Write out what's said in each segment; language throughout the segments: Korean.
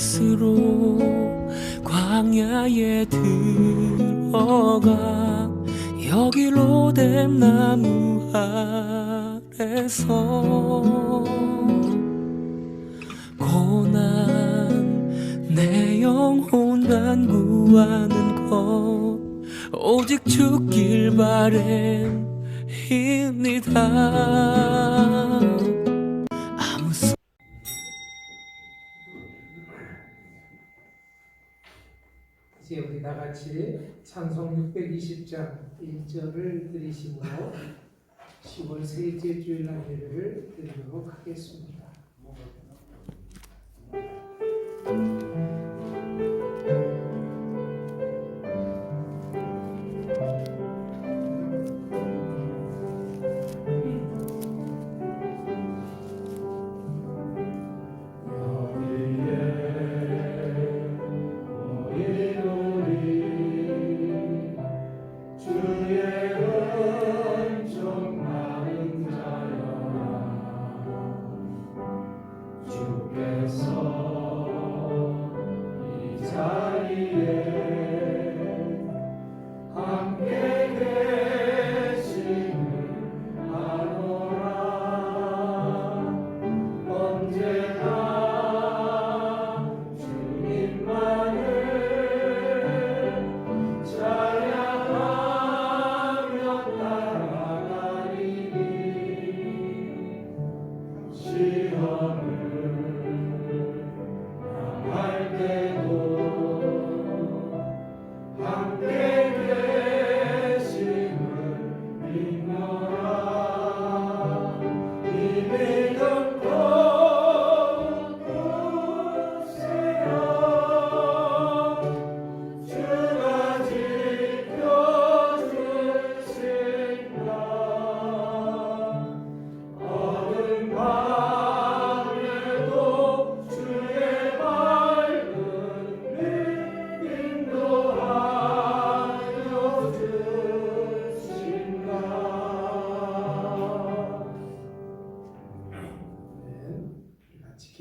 스스로 광야에 들어가 여기 로뎀 나무 아래서 고난 내 영혼 간구하는 것 오직 죽길 바램입니다. 이제 우리 다 같이 찬송 620장 1절을 드리시므로 10월 셋째 주일날 예배를 드리도록 하겠습니다.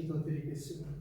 기도드리겠습니다.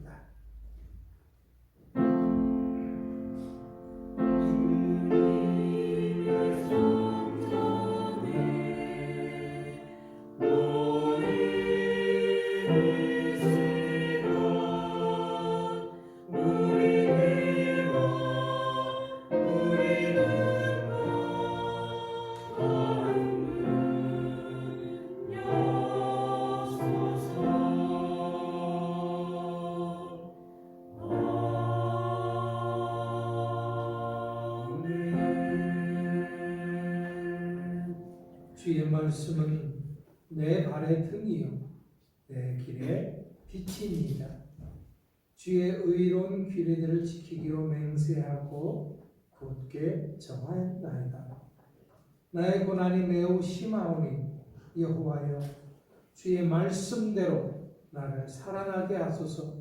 주의 말씀은 내 발의 등이요 내 길의 빛이니이다. 주의 의로운 규례들을 지키기로 맹세하고 굳게 정하였나이다. 나의 고난이 매우 심하오니 여호와여 주의 말씀대로 나를 살아나게 하소서.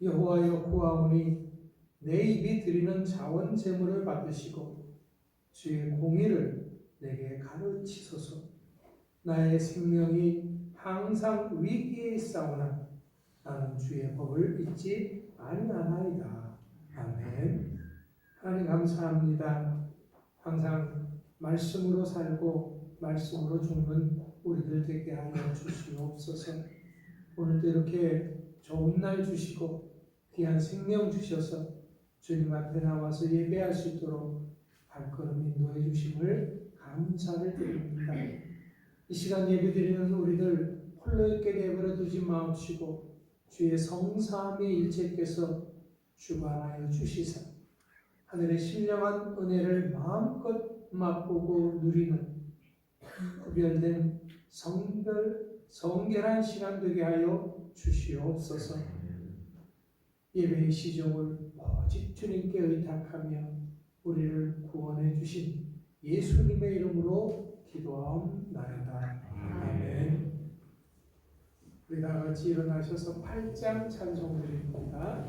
여호와여 구하오니 내 입이 드리는 자원 제물을 받으시고 주의 공의를 내게 가르치소서. 나의 생명이 항상 위기에 있사오나 나는 주의 법을 잊지 아니하나이다. 아멘. 하나님 감사합니다. 항상 말씀으로 살고 말씀으로 죽는 우리들 되게 하여 주시옵소서. 오늘도 이렇게 좋은 날 주시고 귀한 생명 주셔서 주님 앞에 나와서 예배할 수 있도록 발걸음 인도해 주심을 감사를 드립니다. 이 시간 예배드리는 우리들 홀로 있게 내버려 두지 마옵시고 주의 성삼위 일체께서 주관하여 주시사 하늘의 신령한 은혜를 마음껏 맛보고 누리는 구별된 성결한 시간 되게 하여 주시옵소서. 예배의 시종을 오직 주님께 의탁하며 우리를 구원해 주신 예수님의 이름으로 기도하옵나이다. 아멘. 우리 다 같이 일어나셔서 8장 찬송 드립니다.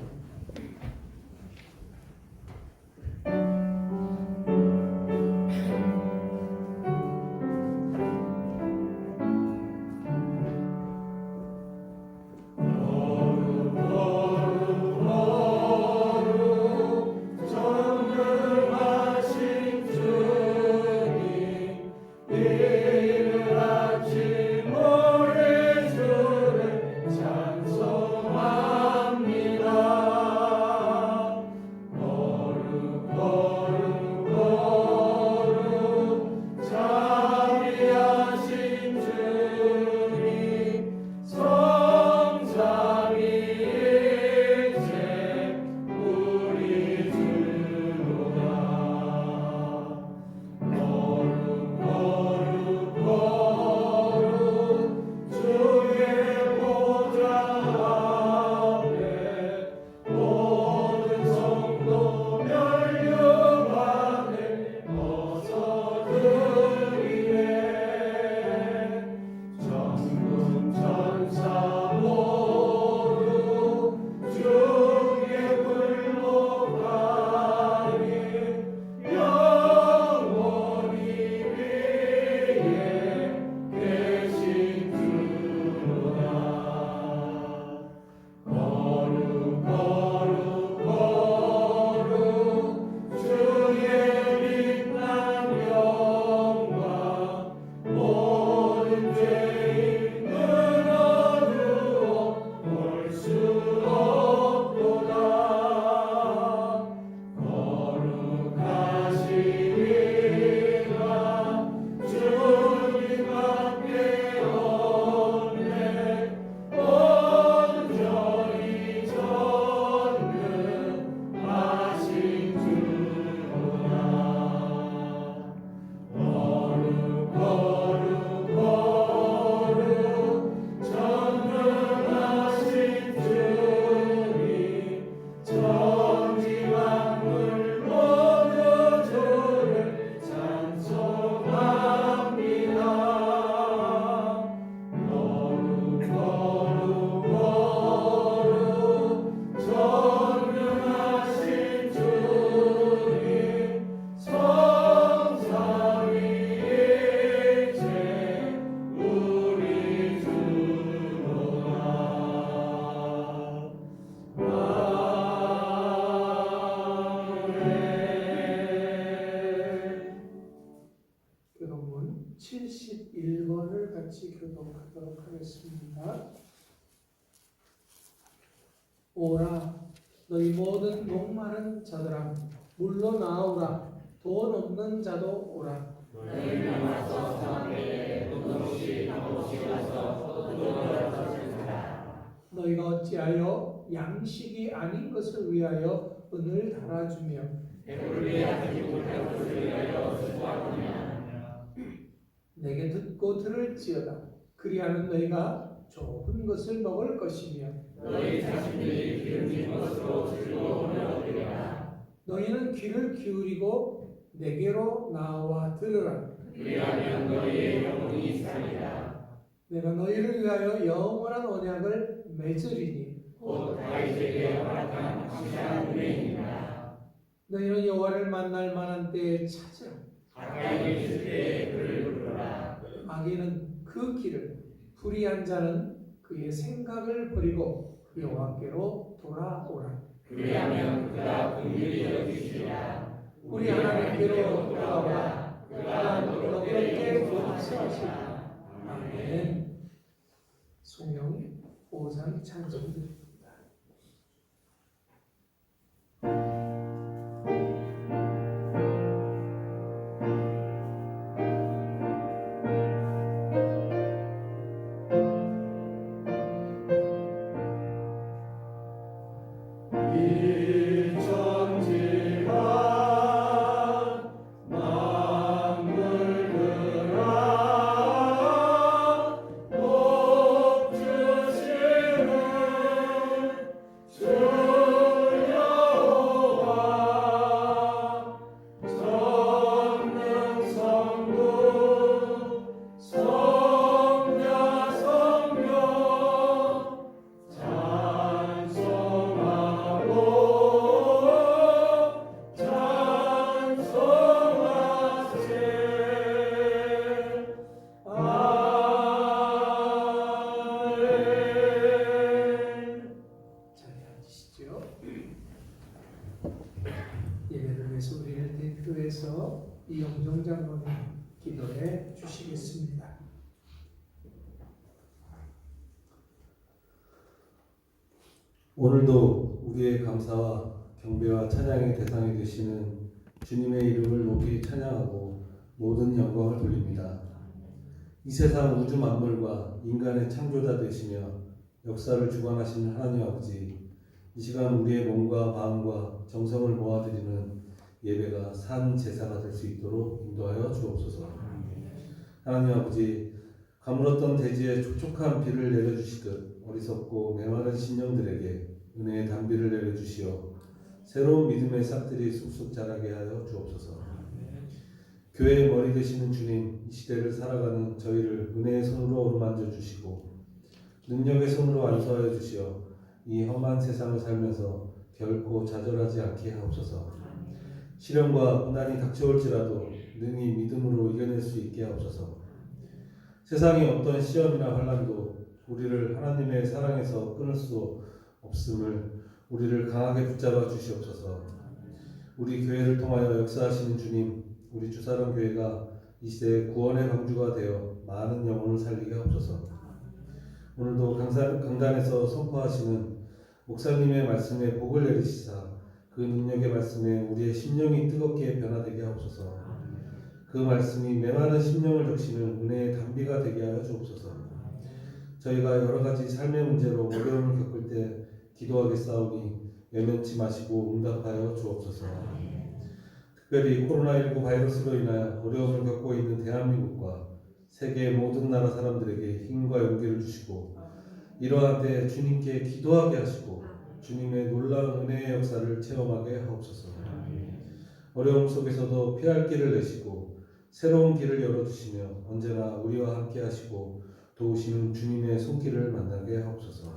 하겠습니다. 오라 너희 모든 목마른 자들아 물로 나오라 돈 없는 자도 오라 너희가 어찌하여 양식이 아닌 것을 위하여 은을 달아주며 내게 듣고 들을지어다 그리하면 너희가 좋은 것을 먹을 것이며 너희는 귀를 기울이고 내게로 나와 들으라 내가 너희를 위하여 영원한 언약을 맺으리니 너희는 여호와를 만날 만한 때에 찾으라 악인은 그 길을 불의한 자는 그의 생각을 버리고 여호와께로 돌아오라 우리 하나님께로 돌아오라 그가 너희에게 복수하시리라 아멘. 송영 오상 찬송드립니다. 예배를 위해서 우리를 대표해서 이영종 장로님 기도해 주시겠습니다. 오늘도 우리의 감사와 경배와 찬양의 대상이 되시는 주님의 이름을 높이 찬양하고 모든 영광을 돌립니다. 이 세상 우주 만물과 인간의 창조자 되시며 역사를 주관하시는 하나님 아버지, 이 시간 우리의 몸과 마음과 정성을 모아드리는 예배가 산 제사가 될 수 있도록 인도하여 주옵소서. 하나님 아버지, 가물었던 대지에 촉촉한 비를 내려주시듯 어리석고 메마른 신령들에게 은혜의 단비를 내려주시어 새로운 믿음의 싹들이 쑥쑥 자라게 하여 주옵소서. 교회의 머리 되시는 주님, 이 시대를 살아가는 저희를 은혜의 손으로 어루만져 주시고 능력의 손으로 안수하여 주시어 이 험한 세상을 살면서 결코 좌절하지 않게 하옵소서. 시련과 고난이 닥쳐올지라도 능히 믿음으로 이겨낼 수 있게 하옵소서. 세상의 어떤 시험이나 환난도 우리를 하나님의 사랑에서 끊을 수 없음을 우리를 강하게 붙잡아 주시옵소서. 우리 교회를 통하여 역사하시는 주님, 우리 주사람 교회가 이 시대의 구원의 방주가 되어 많은 영혼을 살리게 하옵소서. 오늘도 강단에서 선포하시는 목사님의 말씀에 복을 내리시사 그 능력의 말씀에 우리의 심령이 뜨겁게 변화되게 하옵소서. 그 말씀이 메마른 심령을 적시는 은혜의 단비가 되게 하여 주옵소서. 저희가 여러 가지 삶의 문제로 어려움을 겪을 때 기도하겠사오니 외면치 마시고 응답하여 주옵소서. 특별히 코로나19 바이러스로 인하여 어려움을 겪고 있는 대한민국과 세계의 모든 나라 사람들에게 힘과 용기를 주시고 이러한 때 주님께 기도하게 하시고 주님의 놀라운 은혜의 역사를 체험하게 하옵소서. 어려움 속에서도 피할 길을 내시고 새로운 길을 열어주시며 언제나 우리와 함께 하시고 도우시는 주님의 손길을 만나게 하옵소서.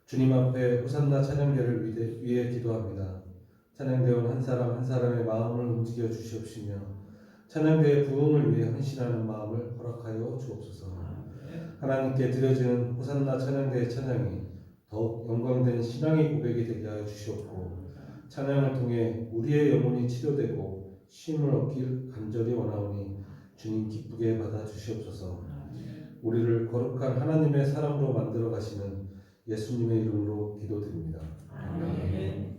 주님 앞에 호산나 찬양대를 위해 기도합니다. 찬양대원 한 사람 한 사람의 마음을 움직여 주시옵시며 찬양대의 부흥을 위해 헌신하는 마음을 허락하여 주옵소서. 하나님께 드려지는 호산나 찬양대의 찬양이 더욱 영광된 신앙의 고백이 되게 하여 주시옵고 찬양을 통해 우리의 영혼이 치료되고 쉼을 얻길 간절히 원하오니 주님 기쁘게 받아 주시옵소서. 우리를 거룩한 하나님의 사람으로 만들어 가시는 예수님의 이름으로 기도드립니다. 아멘.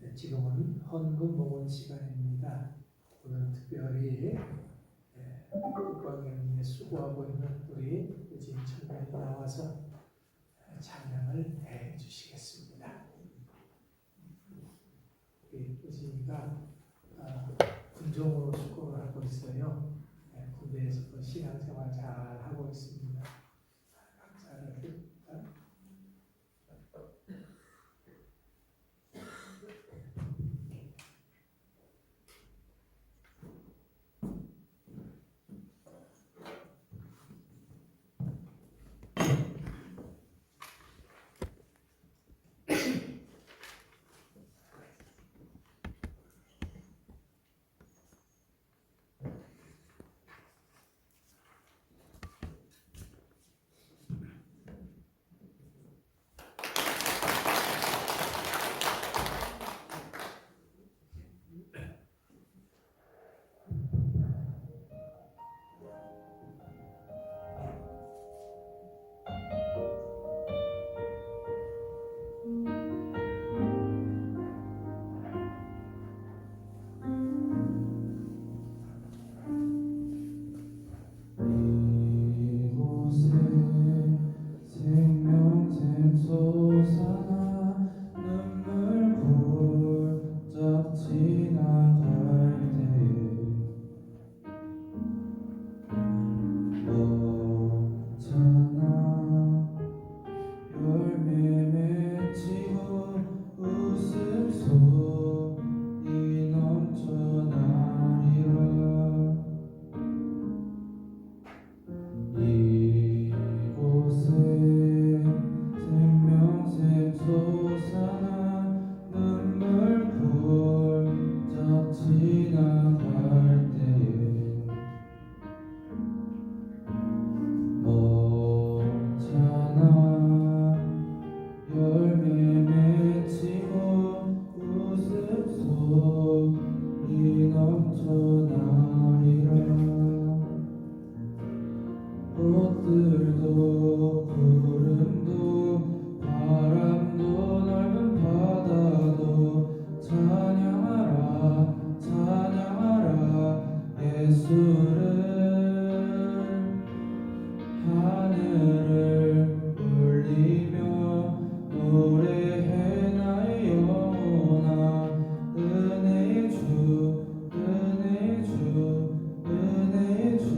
네, 지금은 헌금 모금 시간입니다. 오늘 특별히 국방에 수고하고 있는 우리 의진 청년이 나와서 찬양을 해 주시겠습니다. 우리 의진이가 군종으로 수고를 하고 있어요. 군대에서도 신앙생활 잘 하고 있습니다. 감사를 드립니다. 이곳에 생명샘 솟아나 눈물 굴짝 지나갈 때에 멈춰나 열매 맺히고 웃음소리 넘쳐나리라. 이곳에 생명샘 솟아나 눈물 굴짝 지나갈 때에 멈춰나 열매 맺히고 웃음소리 넘쳐나리라. 꽃들도 구름도 바람도 넓은 바다도 찬양하라 찬양하라 예수를. 하늘을 울리며 노래해 나의 영혼아. 은혜의 주 은혜의 주 은혜의 주.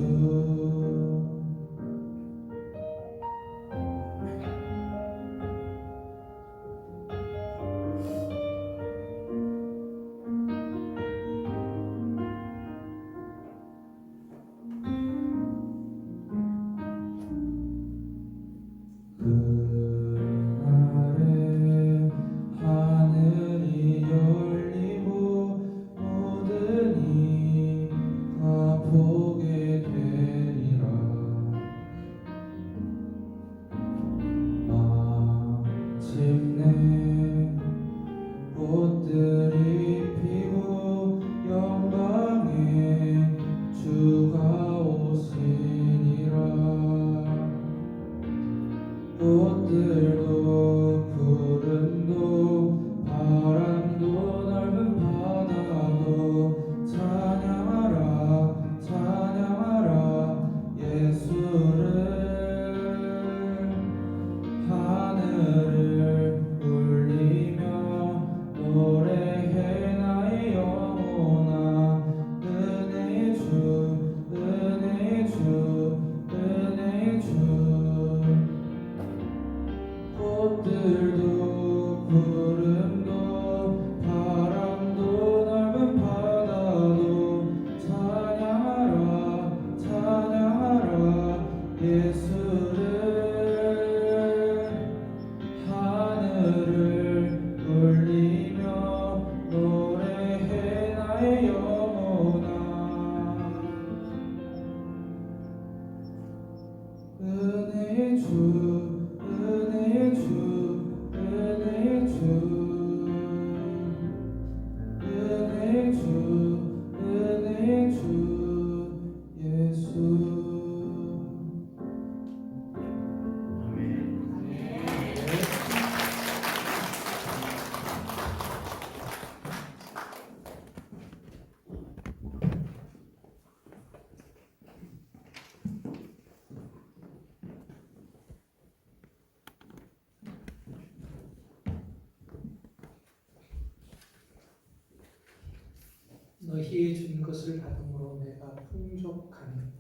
너희의 준 것을 받음으로 내가 풍족하니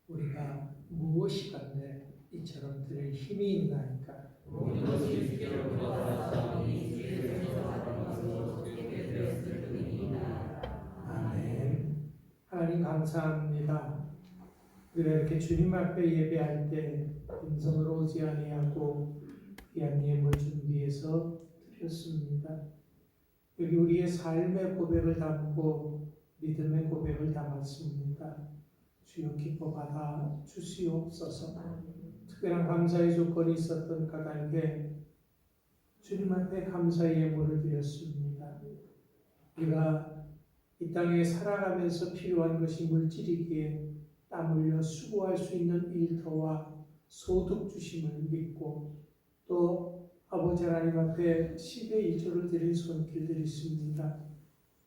우리가 무엇이 간데 이처럼 들을 힘이 있나이까. 아멘. 하나님 감사합니다. 우리가 이렇게 주님 앞에 예배할 때 음성으로 오지 아니하고 귀한 예물 준비해서 드렸습니다. 여기 우리의 삶의 고백을 담고 믿음의 고백을 담았습니다. 주여 기뻐 받아 주시옵소서. 특별한 감사의 조건이 있었던 까닭에 주님 앞에 감사의 예물을 드렸습니다. 우리가 이 땅에 살아가면서 필요한 것이 물질이기에 땀 흘려 수고할 수 있는 일터와 소득 주심을 믿고 또 아버지 하나님 앞에 10의 1조를 드린 손길들이 있습니다.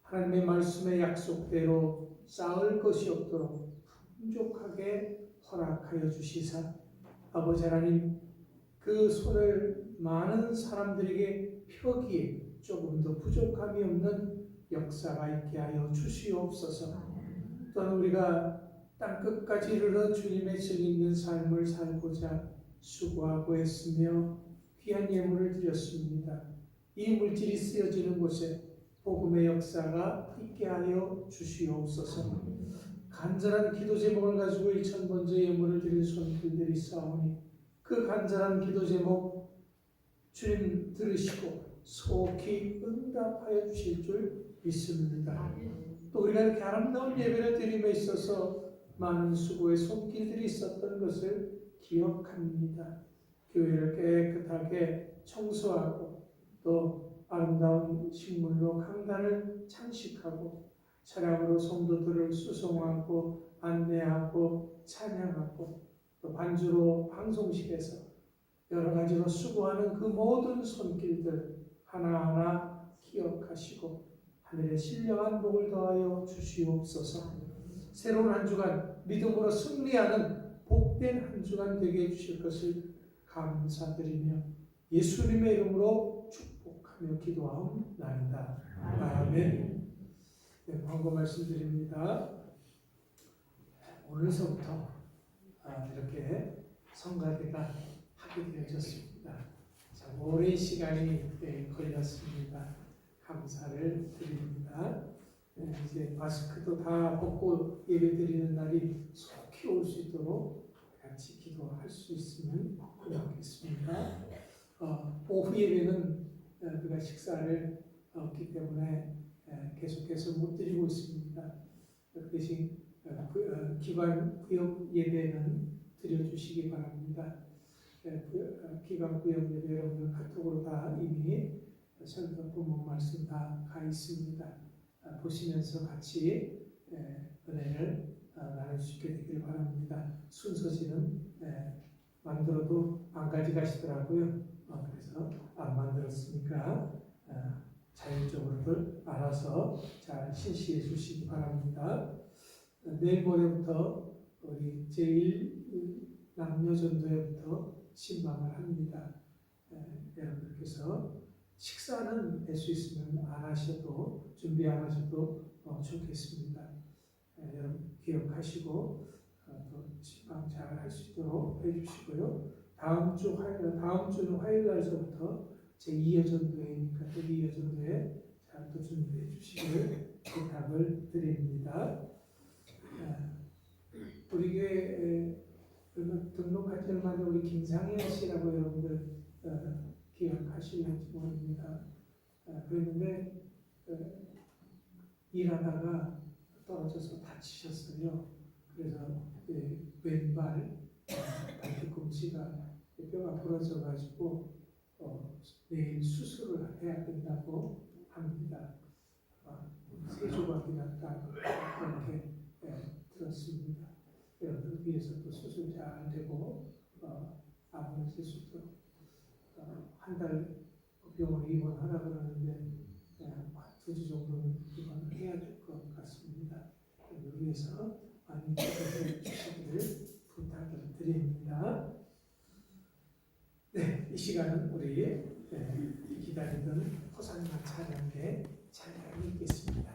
하나님의 말씀의 약속대로 쌓을 것이 없도록 풍족하게 허락하여 주시사 아버지 하나님 그 손을 많은 사람들에게 펴기에 조금 더 부족함이 없는 역사가 있게 하여 주시옵소서. 또한 우리가 땅끝까지 이르러 주님의 증인 있는 삶을 살고자 수고하고 했으며 귀한 예물을 드렸습니다. 이 물질이 쓰여지는 곳에 복음의 역사가 있게 하여 주시옵소서. 간절한 기도 제목을 가지고 1,000번째 예물을 드린 손길들이 싸우니 그 간절한 기도 제목 주님 들으시고 속히 응답하여 주실 줄 믿습니다. 또 우리가 이렇게 아름다운 예배를 드림에 있어서 많은 수고의 손길들이 있었던 것을 기억합니다. 교회를 깨끗하게 청소하고 또 아름다운 식물로 강단을 장식하고 차량으로 성도들을 수송하고 안내하고 찬양하고 또 반주로 방송실에서 여러 가지로 수고하는 그 모든 손길들 하나하나 기억하시고 하늘의 신령한 복을 더하여 주시옵소서. 새로운 한 주간 믿음으로 승리하는 복된 한 주간 되게 해주실 것을 감사드리며 예수님의 이름으로 축복하며 기도하옵나이다. 아멘. 네, 광고 말씀드립니다. 오늘서부터 이렇게 성가대가 하게 되어졌습니다. 참 오랜 시간이 걸렸습니다. 감사를 드립니다. 이제 마스크도 다 벗고 예배드리는 날이 속히 올 수 있도록 같이 기도할 수 있으면 고맙겠습니다. 오후 예배는 우리가 식사를 없기 때문에 계속해서 못 드리고 있습니다. 그 대신 기관 구역 예배는 드려주시기 바랍니다. 기관 구역 예배 여러분들 카톡으로 다 이미 설교 부모 말씀 다 가 있습니다. 보시면서 같이 은혜를 나눌 수 있게 되길 바랍니다. 순서지는 만들어도 안 가져가시더라고요. 그래서 안 만들었으니까 자율적으로들 알아서 잘 실시해 주시기 바랍니다. 내일 모레부터 우리 제1 남녀전도회부터 신방을 합니다. 여러분들께서 식사는 될 수 있으면 안 하셔도 준비 안 하셔도 좋겠습니다. 여러분 기억하시고 또 신방 잘 할 수 있도록 해주시고요. 다음 주는 화요일 날서부터 제2여전도회니까 제2여전도회 잘 또 준비해 주시길 부탁을 드립니다. 우리 교회 등록할 때 얼마 전에 우리 김상현 씨라고 여러분들 기억하실지 모릅니다. 그랬는데 일하다가 떨어져서 다치셨어요. 그래서 왼발 뒤꿈치가 뼈가 부러져가지고 내일 수술을 해야 된다고 합니다. 세 조각이 났다 그렇게 들었습니다. 여러분들 위해서 또 수술 잘 되고 암을 쓸 수 있도록 한 달 병원에 입원하라 그러는데 2주 정도는 입원을 해야 될 것 같습니다. 위해서 많이 기도해 주시기를 부탁을 드립니다. 네, 이 시간은 우리 기다리던 호산나 찬양대 찬양이 있겠습니다.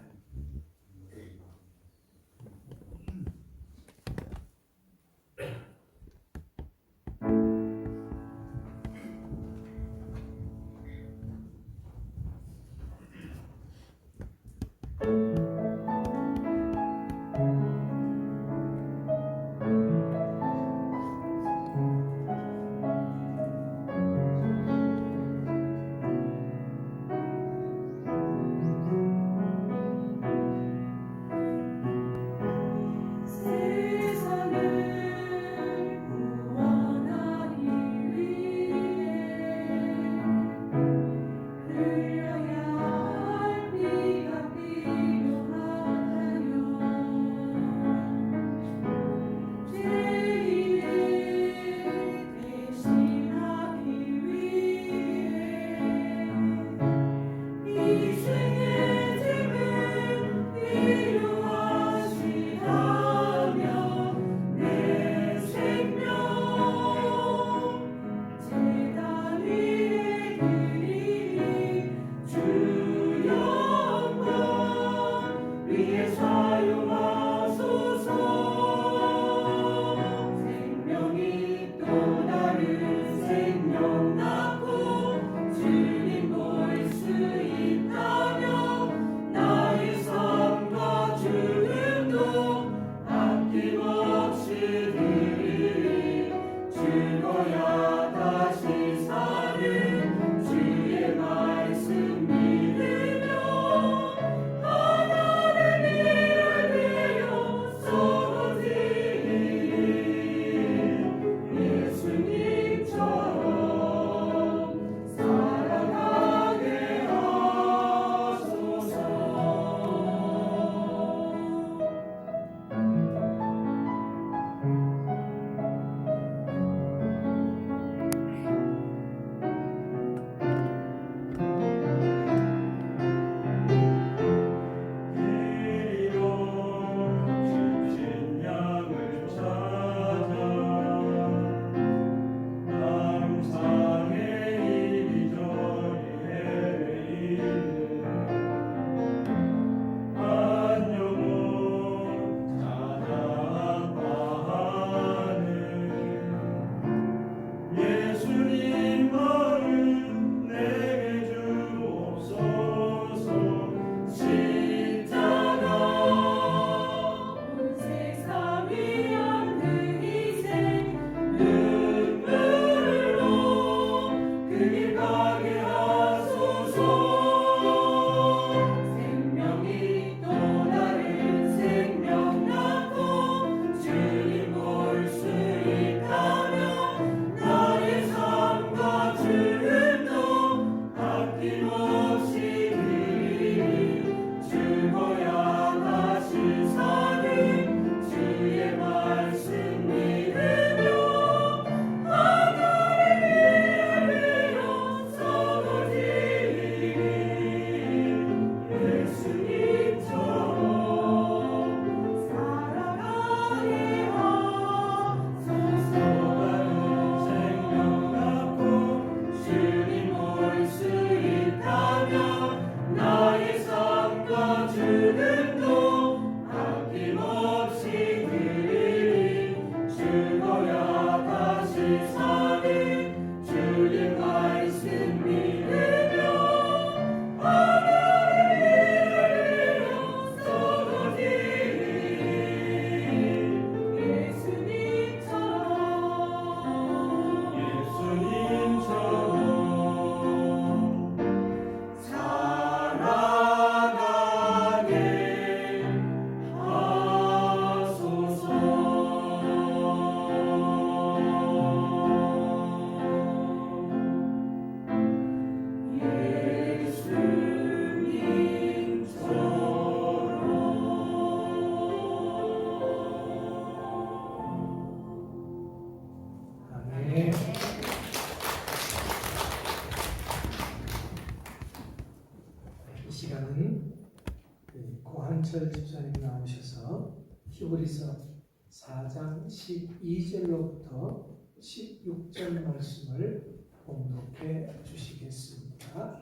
고한철 집사님 나오셔서 히브리서 4장 12절로부터 16절 말씀을 봉독해 주시겠습니다.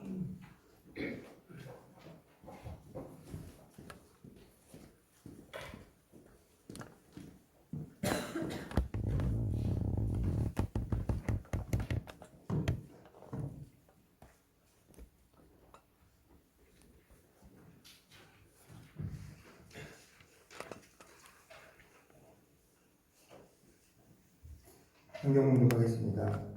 성경 공독하겠습니다.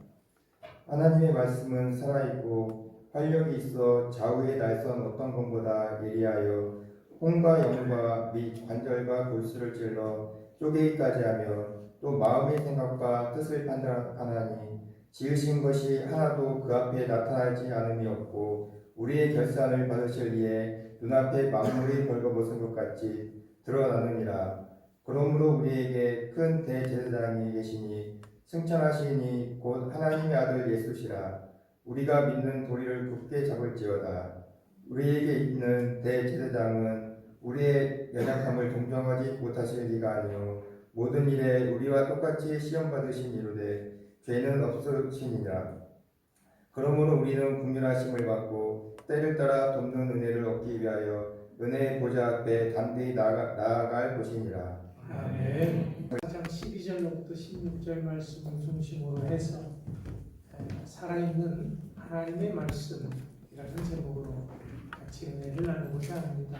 하나님의 말씀은 살아있고 활력이 있어 좌우의 날선 어떤 것보다 예리하여 혼과 영과 및 관절과 골수를 찔러 쪼개기까지 하며 또 마음의 생각과 뜻을 판단하나니 지으신 것이 하나도 그 앞에 나타나지 않음이 없고 우리의 결산을 받으실 이에 눈앞에 만물이 벌거벗은 것 같이 드러나느니라. 그러므로 우리에게 큰 대제사장이 계시니 승천하시니 곧 하나님의 아들 예수시라. 우리가 믿는 도리를 굳게 잡을지어다. 우리에게 있는 대제사장은 우리의 연약함을 동정하지 못하실 리가 아니요 모든 일에 우리와 똑같이 시험 받으신 이루되 죄는 없으시니라. 그러므로 우리는 국률하심을 받고 때를 따라 돕는 은혜를 얻기 위하여 은혜의 보좌 앞에 담대히 나아갈 것이니라. 아멘. 4장 12절로부터 16절 말씀을 중심으로 해서 살아있는 하나님의 말씀이라는 제목으로 같이 은혜를 나누고자 합니다.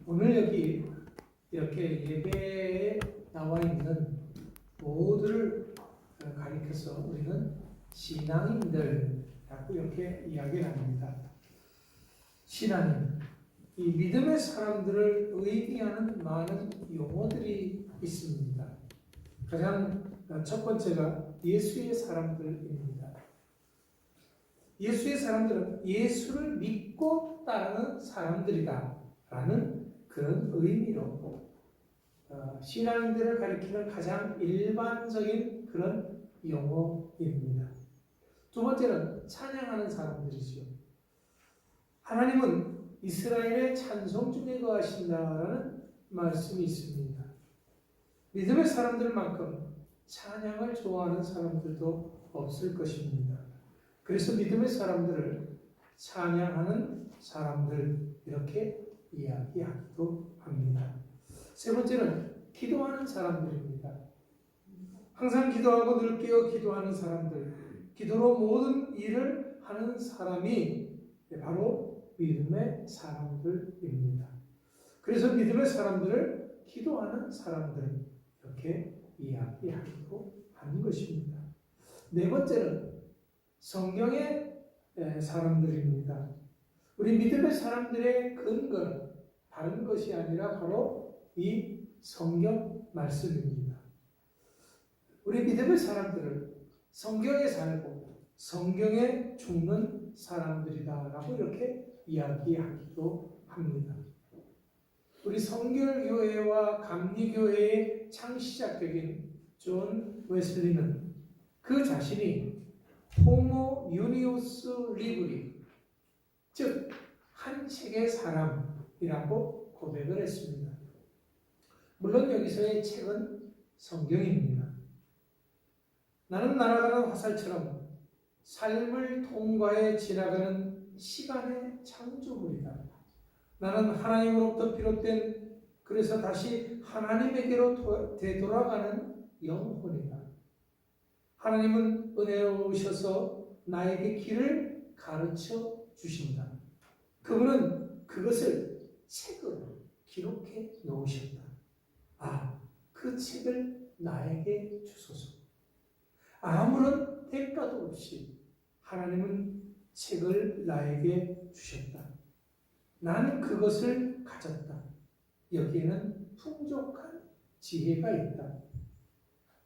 오늘 여기 이렇게 예배에 나와 있는 모두를 가리켜서 우리는 신앙인들이라고 이렇게 이야기를 합니다. 신앙인, 이 믿음의 사람들을 의미하는 많은 용어들이 있습니다. 가장 첫 번째가 예수의 사람들입니다. 예수의 사람들은 예수를 믿고 따르는 사람들이다 라는 그런 의미로 신앙인들을 가리키는 가장 일반적인 그런 용어입니다. 두 번째는 찬양하는 사람들이죠. 하나님은 이스라엘의 찬송 중에 거하신다라는 말씀이 있습니다. 믿음의 사람들만큼 찬양을 좋아하는 사람들도 없을 것입니다. 그래서 믿음의 사람들을 찬양하는 사람들 이렇게 이야기하기도 합니다. 세 번째는 기도하는 사람들입니다. 항상 기도하고 늘 깨어 기도하는 사람들, 기도로 모든 일을 하는 사람이 바로 믿음의 사람들입니다. 그래서 믿음의 사람들을 기도하는 사람들 이렇게 이야기하기도 하는 것입니다. 네 번째는 성경의 사람들입니다. 우리 믿음의 사람들의 근거는 다른 것이 아니라 바로 이 성경 말씀입니다. 우리 믿음의 사람들을 성경에 살고 성경에 죽는 사람들이다라고 이렇게 이야기하기도 합니다. 우리 성결교회와 감리교회의 창시자격인 존 웨슬리는 그 자신이 호모 유니우스 리브리, 즉 한 책의 사람이라고 고백을 했습니다. 물론 여기서의 책은 성경입니다. 나는 날아가는 화살처럼 삶을 통과해 지나가는 시간의 창조물이다. 나는 하나님으로부터 비롯된 그래서 다시 하나님에게로 되돌아가는 영혼이다. 하나님은 은혜로우셔서 나에게 길을 가르쳐 주신다. 그분은 그것을 책으로 기록해 놓으셨다. 그 책을 나에게 주소서. 아무런 대가도 없이 하나님은 책을 나에게 주셨다. 나는 그것을 가졌다. 여기에는 풍족한 지혜가 있다.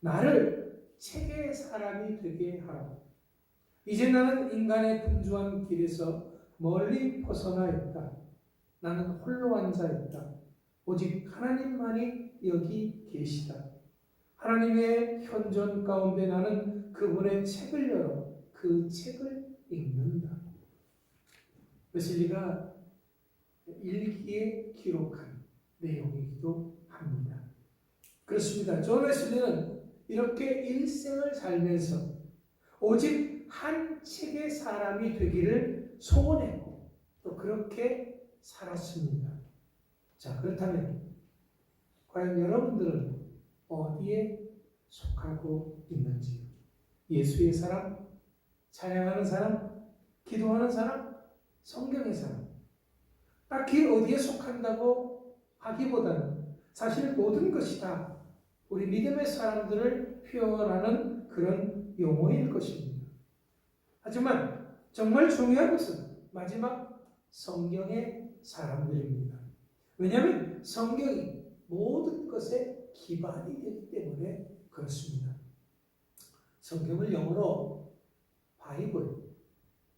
나를 책의 사람이 되게 하라. 이제 나는 인간의 분주한 길에서 멀리 벗어나 있다. 나는 홀로 앉아 있다. 오직 하나님만이 여기 계시다. 하나님의 현존 가운데 나는 그분의 책을 열어 그 책을 읽는다. 웨슬리가 일기에 기록한 내용이기도 합니다. 그렇습니다. 존 웨슬리는 이렇게 일생을 살면서 오직 한 책의 사람이 되기를 소원했고 또 그렇게 살았습니다. 자, 그렇다면 과연 여러분들은 어디에 속하고 있는지요? 예수의 사람, 찬양하는 사람, 기도하는 사람, 성경의 사람. 딱히 어디에 속한다고 하기보다는 사실 모든 것이 다 우리 믿음의 사람들을 표현하는 그런 용어일 것입니다. 하지만 정말 중요한 것은 마지막 성경의 사람들입니다. 왜냐하면 성경이 모든 것의 기반이 되기 때문에 그렇습니다. 성경을 영어로 바이블,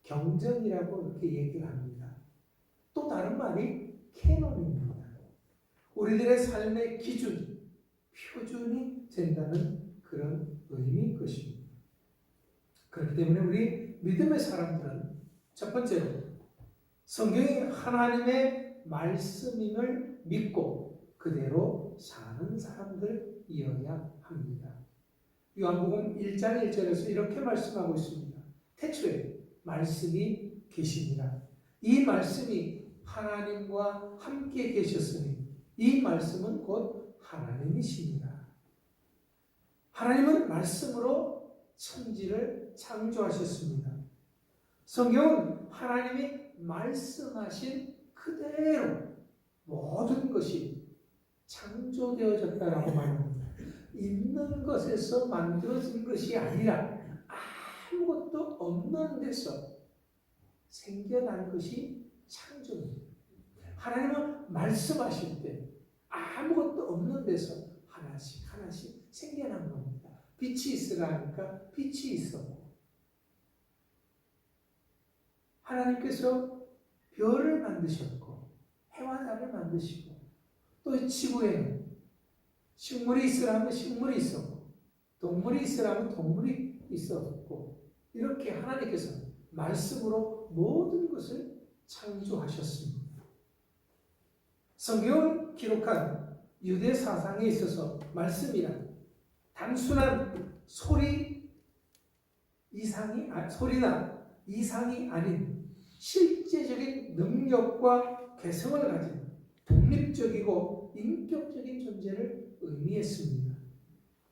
경전이라고 이렇게 얘기를 합니다. 또 다른 말이 캐논입니다. 우리들의 삶의 기준, 표준이 된다는 그런 의미인 것입니다. 그렇기 때문에 우리 믿음의 사람들은 첫 번째로 성경이 하나님의 말씀임을 믿고 그대로 사는 사람들이어야 합니다. 요한복음 1장 1절에서 이렇게 말씀하고 있습니다. 태초에 말씀이 계시니라. 이 말씀이 하나님과 함께 계셨으니 이 말씀은 곧 하나님이십니다. 하나님은 말씀으로 천지를 창조하셨습니다. 성경은 하나님이 말씀하신 그대로 모든 것이 창조되어졌다라고 말합니다. 있는 것에서 만들어진 것이 아니라 아무것도 없는 데서 생겨난 것이 창조입니다. 하나님은 말씀하실 때 아무것도 없는 데서 하나씩 하나씩 생겨난 겁니다. 빛이 있으라 하니까 빛이 있었고, 하나님께서 별을 만드셨고 해와 달을 만드시고, 또 지구에는 식물이 있으라 하면 식물이 있었고 동물이 있으라 하면 동물이 있었고, 이렇게 하나님께서 말씀으로 모든 것을 창조하셨습니다. 성경을 기록한 유대 사상에 있어서 말씀이란 단순한 소리나 이상이 아닌 실제적인 능력과 개성을 가진 독립적이고 인격적인 존재를 의미했습니다.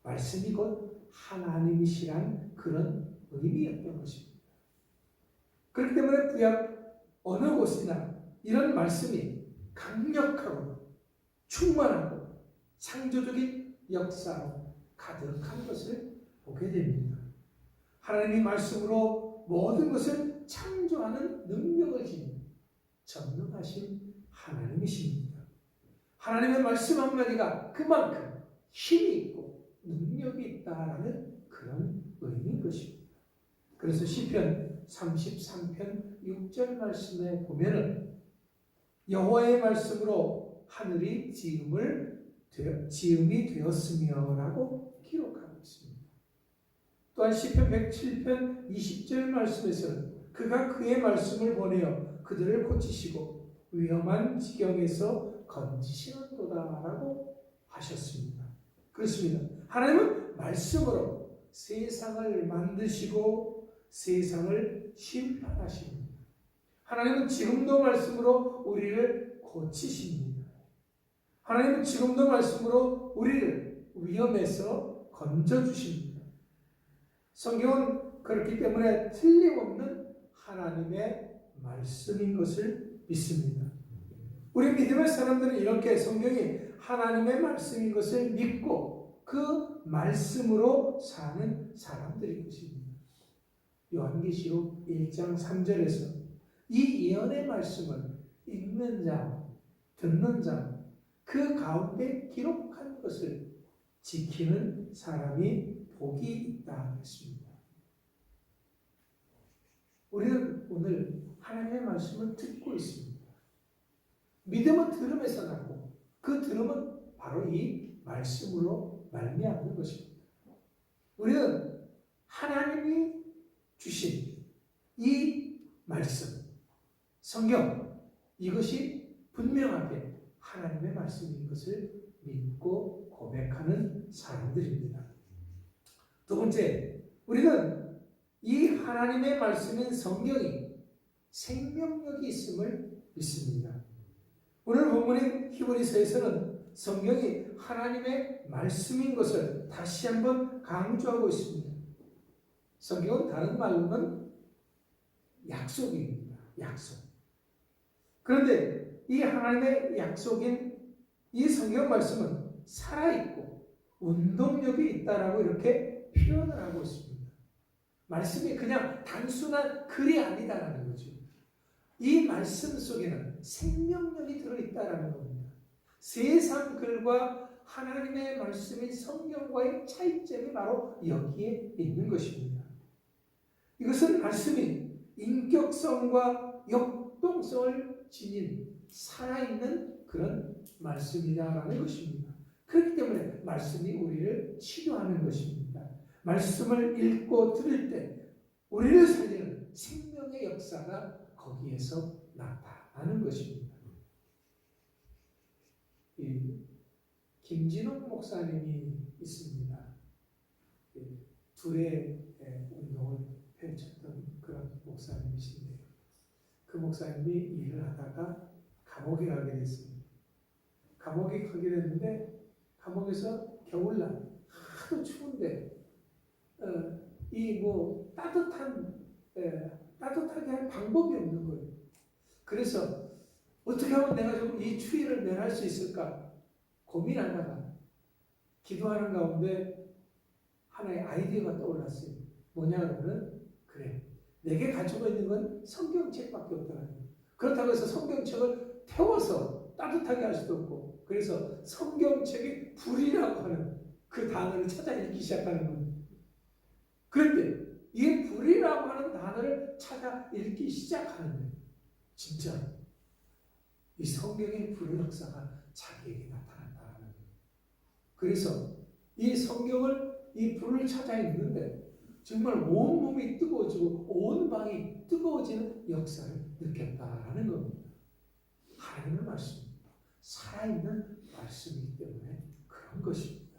말씀이 곧 하나님이시란 그런 의미였던 것입니다. 그렇기 때문에 구약 어느 곳이나 이런 말씀이 강력하고 충만하고 창조적인 역사로 가득한 것을 보게 됩니다. 하나님이 말씀으로 모든 것을 창조하는 능력을 지닌 전능하신 하나님이십니다. 하나님의 말씀 한마디가 그만큼 힘이 있고 능력이 있다라는 그런 의미인 것입니다. 그래서 시편 33편 6절 말씀에 보면은 여호와의 말씀으로 하늘이 지음이 되었으며 라고 기록하고 있습니다. 또한 시편 107편 20절 말씀에서는 그가 그의 말씀을 보내어 그들을 고치시고 위험한 지경에서 건지시는도다 라고 하셨습니다. 그렇습니다. 하나님은 말씀으로 세상을 만드시고 세상을 심판하십니다. 하나님은 지금도 말씀으로 우리를 고치십니다. 하나님은 지금도 말씀으로 우리를 위험에서 건져주십니다. 성경은 그렇기 때문에 틀림없는 하나님의 말씀인 것을 믿습니다. 우리 믿음의 사람들은 이렇게 성경이 하나님의 말씀인 것을 믿고 그 말씀으로 사는 사람들인 것입니다. 요한계시록 1장 3절에서 이 예언의 말씀을 읽는 자, 듣는 자, 그 가운데 기록한 것을 지키는 사람이 복이 있다 했습니다. 우리는 오늘 하나님의 말씀을 듣고 있습니다. 믿음은 들음에서 나고 그 들음은 바로 이 말씀으로 말미암는 것입니다. 우리는 하나님이 주신 이 말씀, 성경, 이것이 분명하게 하나님의 말씀인 것을 믿고 고백하는 사람들입니다. 두 번째, 우리는 이 하나님의 말씀인 성경이 생명력이 있음을 믿습니다. 오늘 본문인 히브리서에서는 성경이 하나님의 말씀인 것을 다시 한번 강조하고 있습니다. 성경은 다른 말로는 약속입니다. 약속. 그런데 이 하나님의 약속인 이 성경 말씀은 살아있고 운동력이 있다라고 이렇게 표현을 하고 있습니다. 말씀이 그냥 단순한 글이 아니다라는 거죠. 이 말씀 속에는 생명력이 들어있다라는 겁니다. 세상 글과 하나님의 말씀인 성경과의 차이점이 바로 여기에 있는 것입니다. 이것은 말씀이 인격성과 역동성을 지닌 살아있는 그런 말씀이다라는 것입니다. 그렇기 때문에 말씀이 우리를 치료하는 것입니다. 말씀을 읽고 들을 때 우리를 살리는 생명의 역사가 거기에서 나타나는 것입니다. 김진옥 목사님이 있습니다. 둘의 운동을 펼쳤던 그런 목사님이신데요. 그 목사님이 일을 하다가 감옥에 가게 됐습니다. 감옥에 가게 됐는데 감옥에서 겨울날 하도 추운데 따뜻하게 할 방법이 없는 거예요. 그래서 어떻게 하면 내가 좀 이 추위를 면할 수 있을까 고민하다가 기도하는 가운데 하나의 아이디어가 떠올랐어요. 뭐냐 그러면 그래 내게 가지고 있는 건 성경책밖에 없더라고요. 그렇다고 해서 성경책을 태워서 따뜻하게 할 수도 없고 그래서 성경책이 불이라고 하는 그 단어를 찾아 읽기 시작하는 겁니다. 그런데 이 불이라고 하는 단어를 찾아 읽기 시작하는데 진짜 이 성경의 불의 역사가 자기에게 나타났다는 거예요. 그래서 이 성경을 이 불을 찾아 읽는데 정말 온 몸이 뜨거워지고 온 방이 뜨거워지는 역사를 느꼈다라는 겁니다. 하나님의 말씀, 살아있는 말씀이기 때문에 그런 것입니다.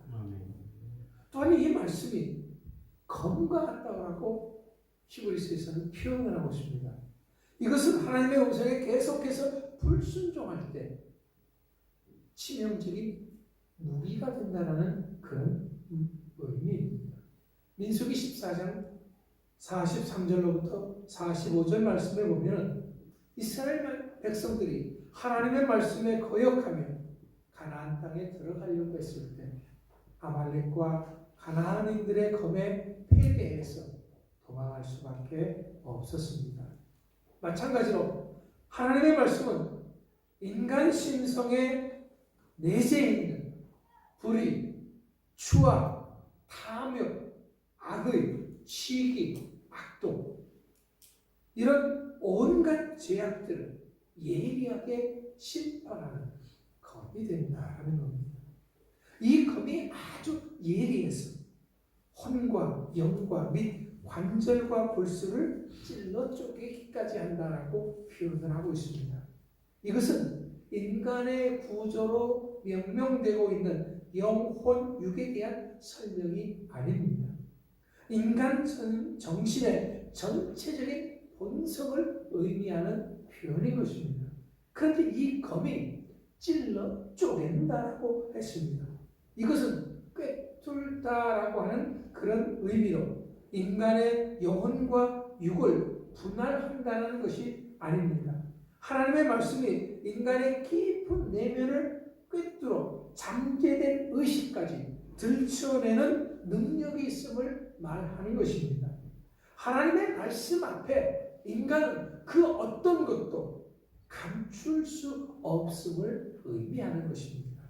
또한 이 말씀이 검과 같다고 히브리서에서는 표현을 하고 있습니다. 이것은 하나님의 음성에 계속해서 불순종할 때 치명적인 무기가 된다는 그런 의미입니다. 민수기 14장 43절로부터 45절 말씀을 보면 이스라엘 백성들이 하나님의 말씀에 거역하며 가나안 땅에 들어가려고 했을 때 아말렉과 가나안인들의 검에 패배해서 도망할 수밖에 없었습니다. 마찬가지로 하나님의 말씀은 인간 심성의 내재해 있는 불의, 추악, 탐욕, 악의, 시기, 악독 이런 온갖 죄악들을 예리하게 심판하는 검이 된다는 겁니다. 이 검이 아주 예리해서 혼과 영과 및 관절과 골수를 찔러 쪼개기까지 한다라고 표현을 하고 있습니다. 이것은 인간의 구조로 명명되고 있는 영혼, 육에 대한 설명이 아닙니다. 인간 정신의 전체적인 본성을 의미하는 표현인 것입니다. 그런데 이 검이 찔러 쪼갠다라고 했습니다. 이것은 꿰뚫다라고 하는 그런 의미로 인간의 영혼과 육을 분할한다는 것이 아닙니다. 하나님의 말씀이 인간의 깊은 내면을 꿰뚫어 잠재된 의식까지 들춰내는 능력이 있음을 말하는 것입니다. 하나님의 말씀 앞에 인간은 그 어떤 것도 감출 수 없음을 의미하는 것입니다.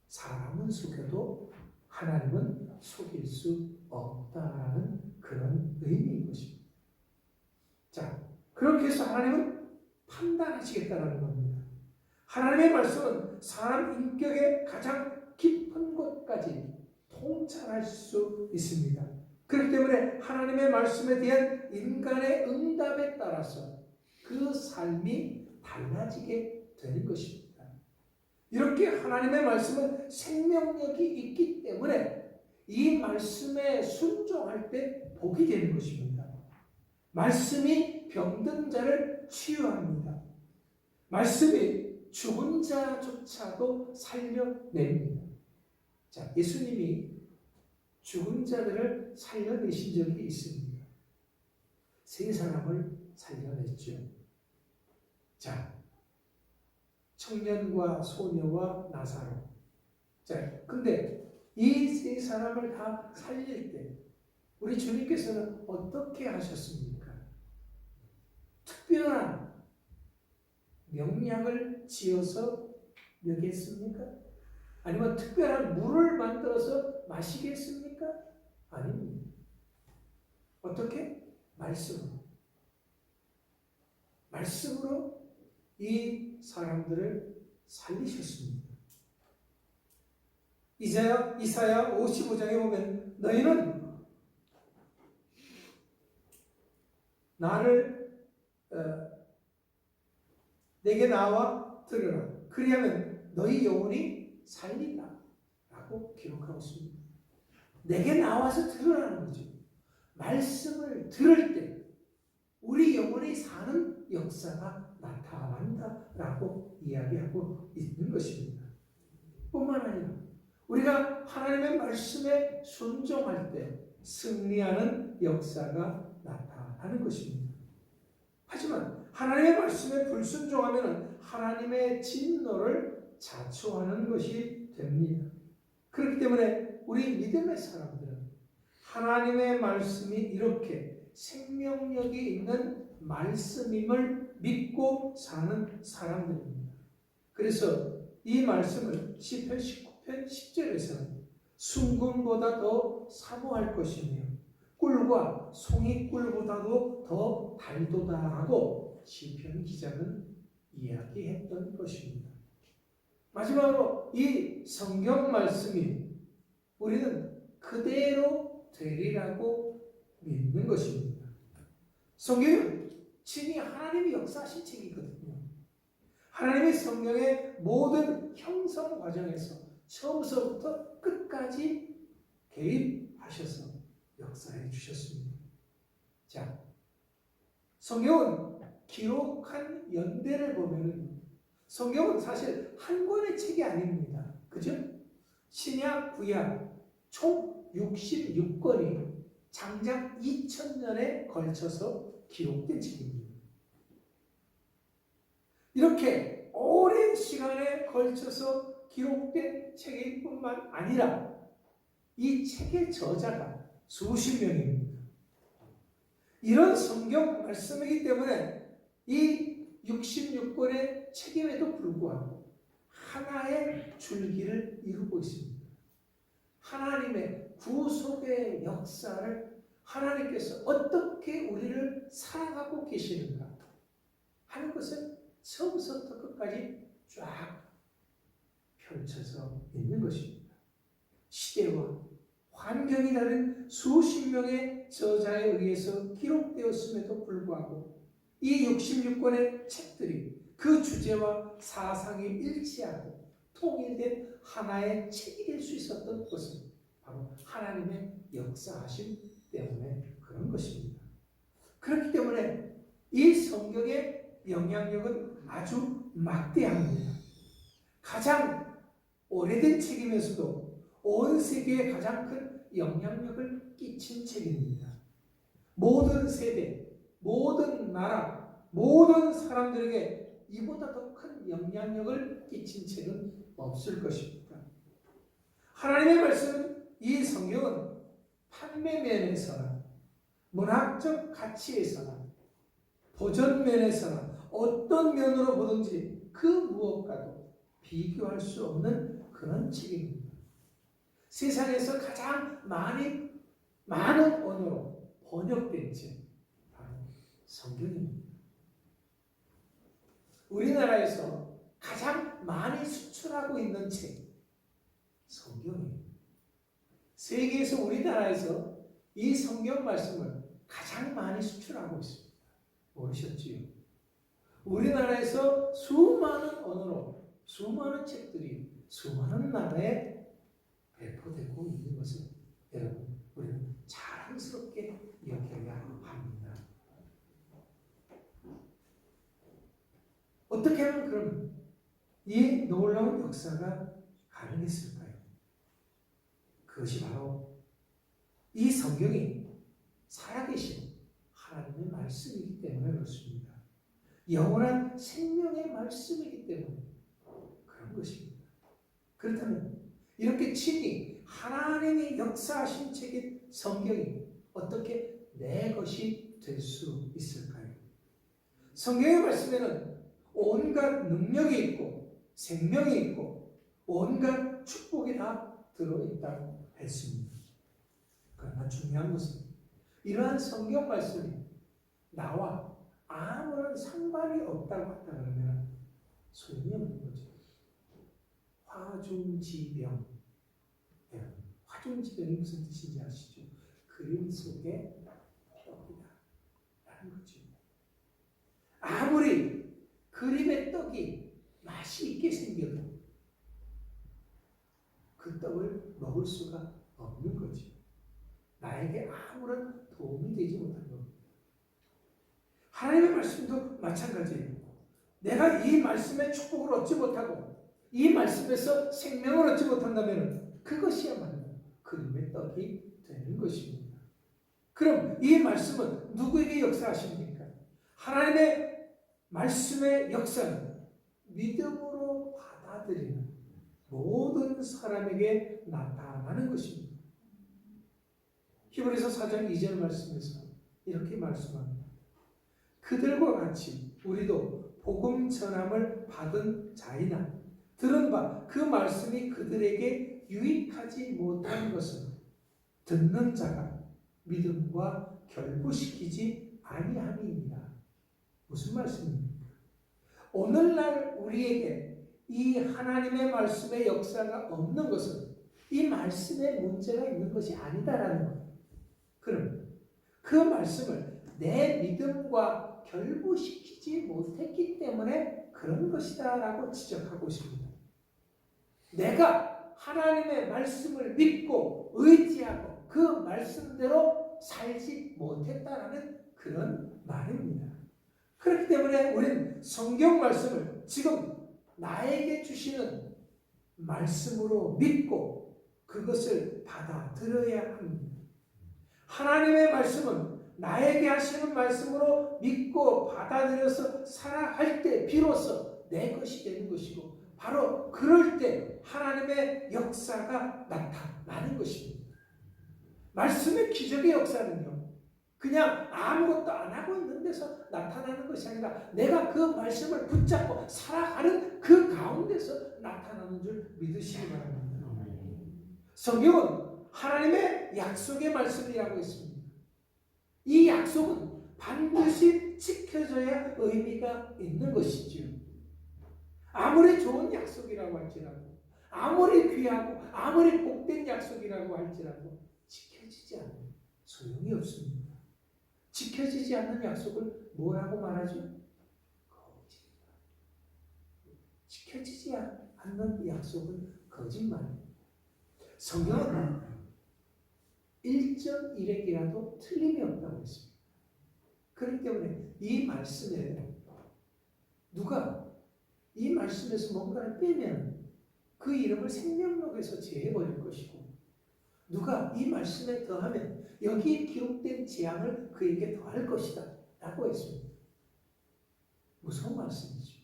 사람은 속여도 하나님은 속일 수 없다라는 그런 의미인 것입니다. 자, 그렇게 해서 하나님은 판단하시겠다라는 겁니다. 하나님의 말씀은 사람 인격의 가장 깊은 곳까지 통찰할 수 있습니다. 그렇기 때문에 하나님의 말씀에 대한 인간의 응답에 따라서 그 삶이 달라지게 되는 것입니다. 이렇게 하나님의 말씀은 생명력이 있기 때문에 이 말씀에 순종할 때 복이 되는 것입니다. 말씀이 병든 자를 치유합니다. 말씀이 죽은 자조차도 살려냅니다. 자, 예수님이 죽은 자들을 살려내신 적이 있습니다. 세 사람을 살려냈죠. 자, 청년과 소녀와 나사로. 자, 근데 이 세 사람을 다 살릴 때 우리 주님께서는 어떻게 하셨습니까? 특별한 명량을 지어서 먹였습니까? 아니면 특별한 물을 만들어서 마시겠습니까? 아닙니다. 어떻게? 말씀으로 이 사람들을 살리셨습니다. 이사야 55장에 보면 너희는 나를 내게 나와 들으라. 그리하면 너희 영혼이 살리다 라고 기록하고 있습니다. 내게 나와서 들으라는 거죠. 말씀을 들을 때 우리 영혼이 사는 역사가 나타난다라고 이야기하고 있는 것입니다. 뿐만 아니라 우리가 하나님의 말씀에 순종할 때 승리하는 역사가 나타나는 것입니다. 하지만 하나님의 말씀에 불순종하면 하나님의 진노를 자초하는 것이 됩니다. 그렇기 때문에 우리 믿음의 사람들은 하나님의 말씀이 이렇게 생명력이 있는 말씀임을 믿고 사는 사람들입니다. 그래서 이 말씀을 시편 19편 10절에서는 순금보다 더 사모할 것이며 꿀과 송이꿀보다도 더 달도다라고 시편 기자는 이야기했던 것입니다. 마지막으로 이 성경 말씀이 우리는 그대로 되리라고 믿는 것입니다. 성경은 친히 하나님이 역사하신 책이거든요. 하나님의 성경의 모든 형성 과정에서 처음서부터 끝까지 개입하셔서 역사해 주셨습니다. 자, 성경은 기록한 연대를 보면 성경은 사실 한 권의 책이 아닙니다. 그죠? 신약, 구약 총 66권이 장작 2000년에 걸쳐서 기록된 책입니다. 이렇게 오랜 시간에 걸쳐서 기록된 책일 뿐만 아니라 이 책의 저자가 수십 명입니다. 이런 성경 말씀이기 때문에 이 66권의 책임에도 불구하고 하나의 줄기를 이루고 있습니다. 하나님의 구속의 역사를 하나님께서 어떻게 우리를 사랑하고 계시는가 하는 것을 처음부터 끝까지 쫙 펼쳐져 있는 것입니다. 시대와 환경이 다른 수십 명의 저자에 의해서 기록되었음에도 불구하고 이 66권의 책들이 그 주제와 사상이 일치하고 통일된 하나의 책이 될 수 있었던 것은 바로 하나님의 역사하심 때문에 그런 것입니다. 그렇기 때문에 이 성경의 영향력은 아주 막대합니다. 가장 오래된 책이면서도 온 세계에 가장 큰 영향력을 끼친 책입니다. 모든 세대, 모든 나라, 모든 사람들에게 이보다 더 큰 영향력을 끼친 책은 없을 것입니다. 하나님의 말씀, 이 성경은 판매 면에서나 문학적 가치에서나 보존 면에서나 어떤 면으로 보든지 그 무엇과도 비교할 수 없는 그런 책입니다. 세상에서 가장 많은 언어로 번역된 책, 바로 성경입니다. 우리나라에서 가장 많이 수출하고 있는 책, 성경입니다. 세계에서 우리나라에서 이 성경 말씀을 가장 많이 수출하고 있습니다. 모르셨지요? 우리나라에서 수많은 언어로 수많은 책들이 수많은 나라에 배포되고 있는 것을 여러분 우리는 자랑스럽게 여겨야 합니다. 어떻게 하면 그럼 이 놀라운 역사가 가능했을까요? 그것이 바로 이 성경이 살아계신 하나님의 말씀이기 때문에 그렇습니다. 영원한 생명의 말씀이기 때문에 그런 것입니다. 그렇다면 이렇게 친히 하나님이 역사하신 책인 성경이 어떻게 내 것이 될 수 있을까요? 성경의 말씀에는 온갖 능력이 있고 생명이 있고 온갖 축복이 다 들어있다고 했습니다. 그러나 중요한 것은 이러한 성경 말씀이 나와 아무런 상관이 없다고 한다 그러면 소용이 없는 거죠. 화중지병. 화중지병이 무슨 뜻인지 아시죠? 그림 속의 떡이다 라는 거죠. 아무리 그림의 떡이 맛이 있게 생겨도 그 떡을 먹을 수가 없는 거죠. 나에게 아무런 도움이 되지 못한 겁니다. 하나님의 말씀도 마찬가지예요. 내가 이 말씀의 축복을 얻지 못하고 이 말씀에서 생명을 얻지 못한다면 그것이야말로 그림의 떡이 되는 것입니다. 그럼 이 말씀은 누구에게 역사하십니까? 하나님의 말씀의 역사는 믿음으로 받아들이는 모든 사람에게 나타나는 것입니다. 히브리서 4장 2절 말씀에서 이렇게 말씀합니다. 그들과 같이 우리도 복음 전함을 받은 자이나 들은 바 그 말씀이 그들에게 유익하지 못한 것은 듣는 자가 믿음과 결부시키지 아니함이니라. 무슨 말씀입니까? 오늘날 우리에게 이 하나님의 말씀의 역사가 없는 것은 이 말씀에 문제가 있는 것이 아니다라는 거예요. 그럼 그 말씀을 내 믿음과 결부시키지 못했기 때문에 그런 것이다 라고 지적하고 있습니다. 내가 하나님의 말씀을 믿고 의지하고 그 말씀대로 살지 못했다라는 그런 말입니다. 그렇기 때문에 우리는 성경 말씀을 지금 나에게 주시는 말씀으로 믿고 그것을 받아들여야 합니다. 하나님의 말씀은 나에게 하시는 말씀으로 믿고 받아들여서 살아갈 때 비로소 내 것이 되는 것이고 바로 그럴 때 하나님의 역사가 나타나는 것입니다. 말씀의 기적의 역사는요, 그냥 아무것도 안 하고 있는 데서 나타나는 것이 아니라 내가 그 말씀을 붙잡고 살아가는 그 가운데서 나타나는 줄 믿으시기 바랍니다. 성경은 하나님의 약속의 말씀이라고 했습니다. 이 약속은 반드시 지켜져야 의미가 있는 것이지요. 아무리 좋은 약속이라고 할지라도 아무리 귀하고 아무리 복된 약속이라고 할지라도 지켜지지 않으면 소용이 없습니다. 지켜지지 않는 약속을 뭐라고 말하죠? 거짓말. 지켜지지 않는 약속은 거짓말입니다. 성경은 1.1핵이라도 틀림이 없다고 했습니다. 그렇기 때문에 이 말씀에 누가 이 말씀에서 뭔가를 빼면 그 이름을 생명록에서 제해버릴 것이고 누가 이 말씀에 더하면 여기에 기록된 재앙을 그에게 더할 것이다 라고 했습니다. 무서운 말씀이죠.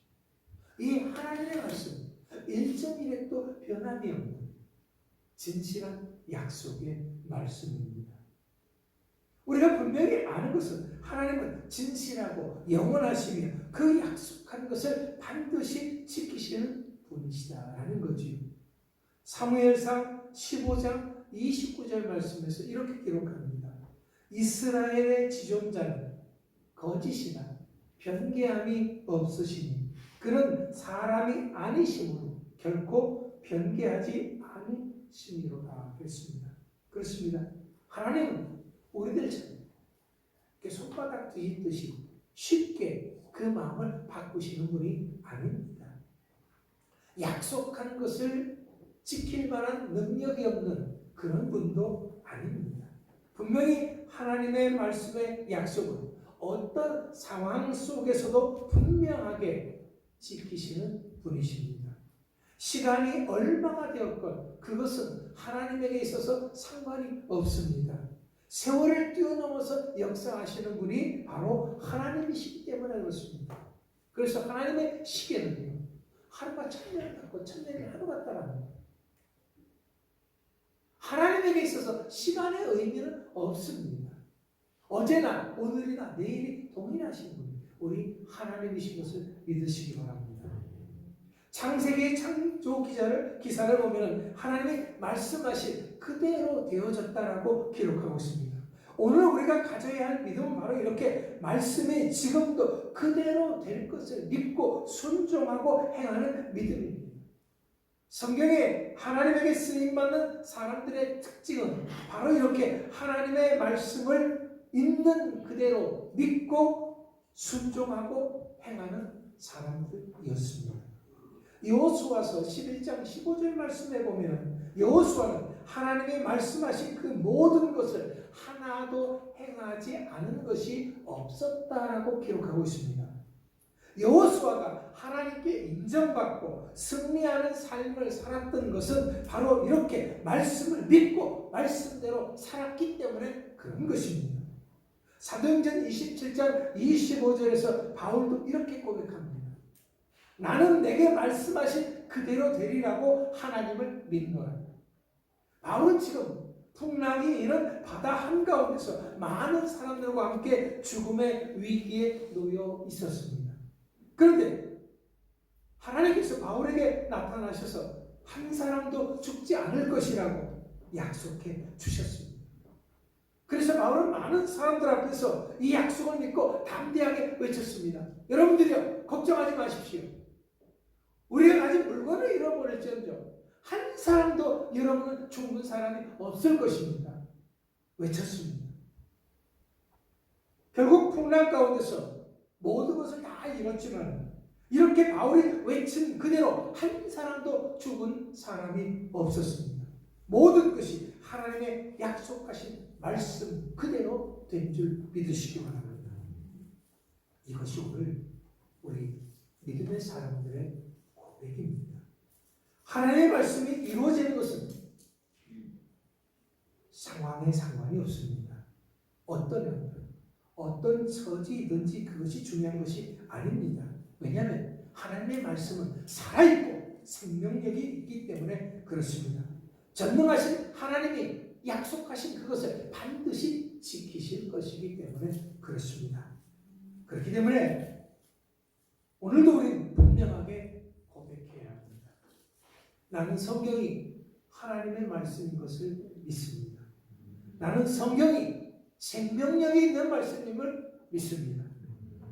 이 하나님의 말씀 1.1핵도 변함이 없는 진실한 약속의 말씀입니다. 우리가 분명히 아는 것은 하나님은 진실하고 영원하시며 그 약속한 것을 반드시 지키시는 분이시다라는 거지요. 사무엘상 15장 29절 말씀에서 이렇게 기록합니다. 이스라엘의 지존자는 거짓이나 변개함이 없으시니 그는 사람이 아니심으로 결코 변개하지 않으심이로다 그랬습니다. 그렇습니다. 하나님은 우리들처럼 손바닥 뒤집듯이 쉽게 그 마음을 바꾸시는 분이 아닙니다. 약속한 것을 지킬 만한 능력이 없는 그런 분도 아닙니다. 분명히 하나님의 말씀의 약속은 어떤 상황 속에서도 분명하게 지키시는 분이십니다. 시간이 얼마가 되었건 그것은 하나님에게 있어서 상관이 없습니다. 세월을 뛰어넘어서 역사하시는 분이 바로 하나님이시기 때문에 그렇습니다. 그래서 하나님의 시계는요, 하루가 천년을 갖고 천년이 하루 같다라는 거예요. 하나님에게 있어서 시간의 의미는 없습니다. 어제나 오늘이나 내일이 동일하신 분, 우리 하나님이신 것을 믿으시기 바랍니다. 창세기의 창조 기사를 보면 하나님이 말씀하신 그대로 되어졌다라고 기록하고 있습니다. 오늘 우리가 가져야 할 믿음은 바로 이렇게 말씀이 지금도 그대로 될 것을 믿고 순종하고 행하는 믿음입니다. 성경에 하나님에게 쓰임받는 사람들의 특징은 바로 이렇게 하나님의 말씀을 있는 그대로 믿고 순종하고 행하는 사람들이었습니다. 여호수아서 11장 15절 말씀에 보면 여호수아는 하나님의 말씀하신 그 모든 것을 하나도 행하지 않은 것이 없었다라고 기록하고 있습니다. 여호수아가 하나님께 인정받고 승리하는 삶을 살았던 것은 바로 이렇게 말씀을 믿고 말씀대로 살았기 때문에 그런 것입니다. 사도행전 27장 25절에서 바울도 이렇게 고백합니다. 나는 내게 말씀하신 그대로 되리라고 하나님을 믿노라. 바울은 지금 풍랑이 이런 바다 한가운데서 많은 사람들과 함께 죽음의 위기에 놓여 있었습니다. 그런데 하나님께서 바울에게 나타나셔서 한 사람도 죽지 않을 것이라고 약속해 주셨습니다. 그래서 바울은 많은 사람들 앞에서 이 약속을 믿고 담대하게 외쳤습니다. 여러분들이요, 걱정하지 마십시오. 우리가 가진 물건을 잃어버릴지언정 한 사람도 여러분은 죽은 사람이 없을 것입니다. 외쳤습니다. 결국 풍랑 가운데서 모든 것을 다 잃었지만 이렇게 바울이 외친 그대로 한 사람도 죽은 사람이 없었습니다. 모든 것이 하나님의 약속하신 말씀 그대로 된 줄 믿으시기 바랍니다. 이것이 오늘 우리 믿음의 사람들의 고백입니다. 하나님의 말씀이 이루어지는 것은 상황에 상관이 없습니다. 어떤 형편, 어떤 처지이든지 그것이 중요한 것이 아닙니다. 왜냐하면 하나님의 말씀은 살아있고 생명력이 있기 때문에 그렇습니다. 전능하신 하나님이 약속하신 그것을 반드시 지키실 것이기 때문에 그렇습니다. 그렇기 때문에 오늘도 우리는 분명하게 고백해야 합니다. 나는 성경이 하나님의 말씀인 것을 믿습니다. 나는 성경이 생명력이 있는 말씀임을 믿습니다.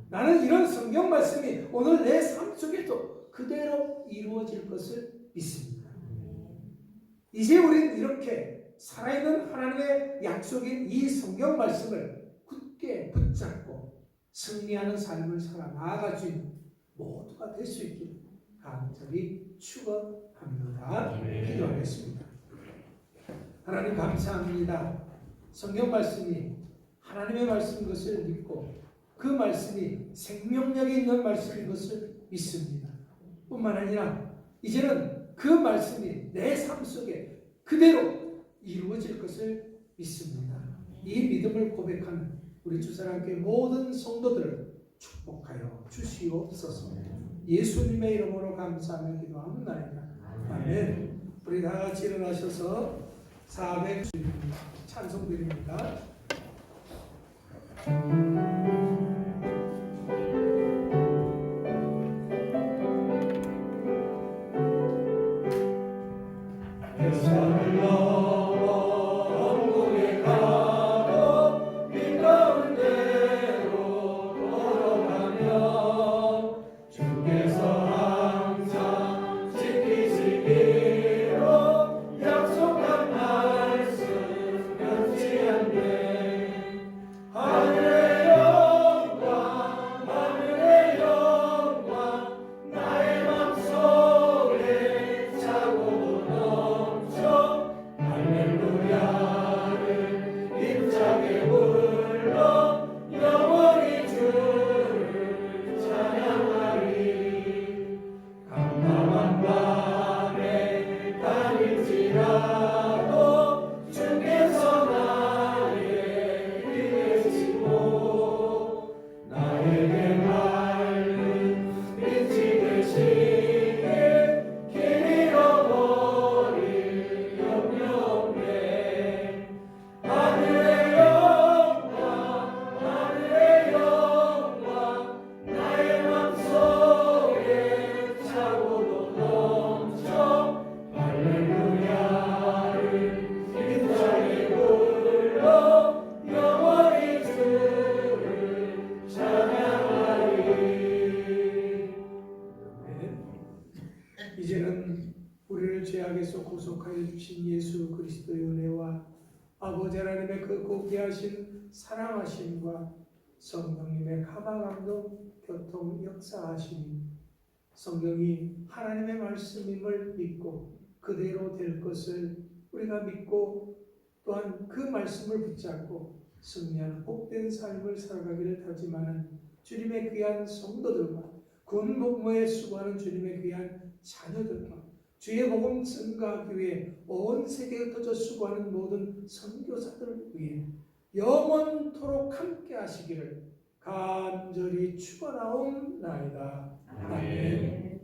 나는 이런 성경 말씀이 오늘 내 삶 속에도 그대로 이루어질 것을 믿습니다. 이제 우리는 이렇게 살아있는 하나님의 약속인 이 성경 말씀을 굳게 붙잡고 승리하는 삶을 살아 나아가주는 모두가 될 수 있기를 간절히 축원합니다. 기도하겠습니다. 하나님 감사합니다. 성경 말씀이 하나님의 말씀인 것을 믿고 그 말씀이 생명력이 있는 말씀인 것을 믿습니다. 뿐만 아니라 이제는 그 말씀이 내 삶 속에 그대로 이루어질 것을 믿습니다. 이 믿음을 고백하는 우리 주사랑교회 모든 성도들을 축복하여 주시옵소서. 예수님의 이름으로 감사하며 기도합니다. 아멘. 우리 다 같이 일어나셔서 400 찬송 드립니다. 할렐루야 이제는 우리를 죄악에서 구속하여 주신 예수 그리스도의 은혜와 아버지 하나님의 그 고귀하신 사랑하심과 성령님의 감화감동 교통 역사하심이 성경이 하나님의 말씀임을 믿고 그대로 될 것을 우리가 믿고 또한 그 말씀을 붙잡고 승리하는 복된 삶을 살아가기를 다짐하는 주님의 귀한 성도들과 군 복무에 수고하는 주님의 귀한 자녀들과 주의 복음 증가하기 위해 온 세계에 흩어져 수고하는 모든 선교사들을 위해 영원토록 함께 하시기를 간절히 축원하옵나이다. 아멘.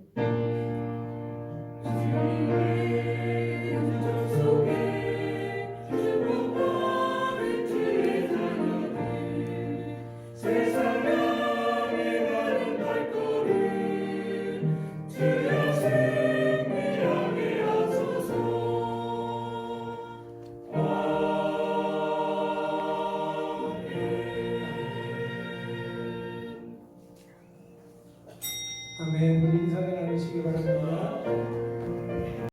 아멘. 우리 인사를 나누시기 바랍니다.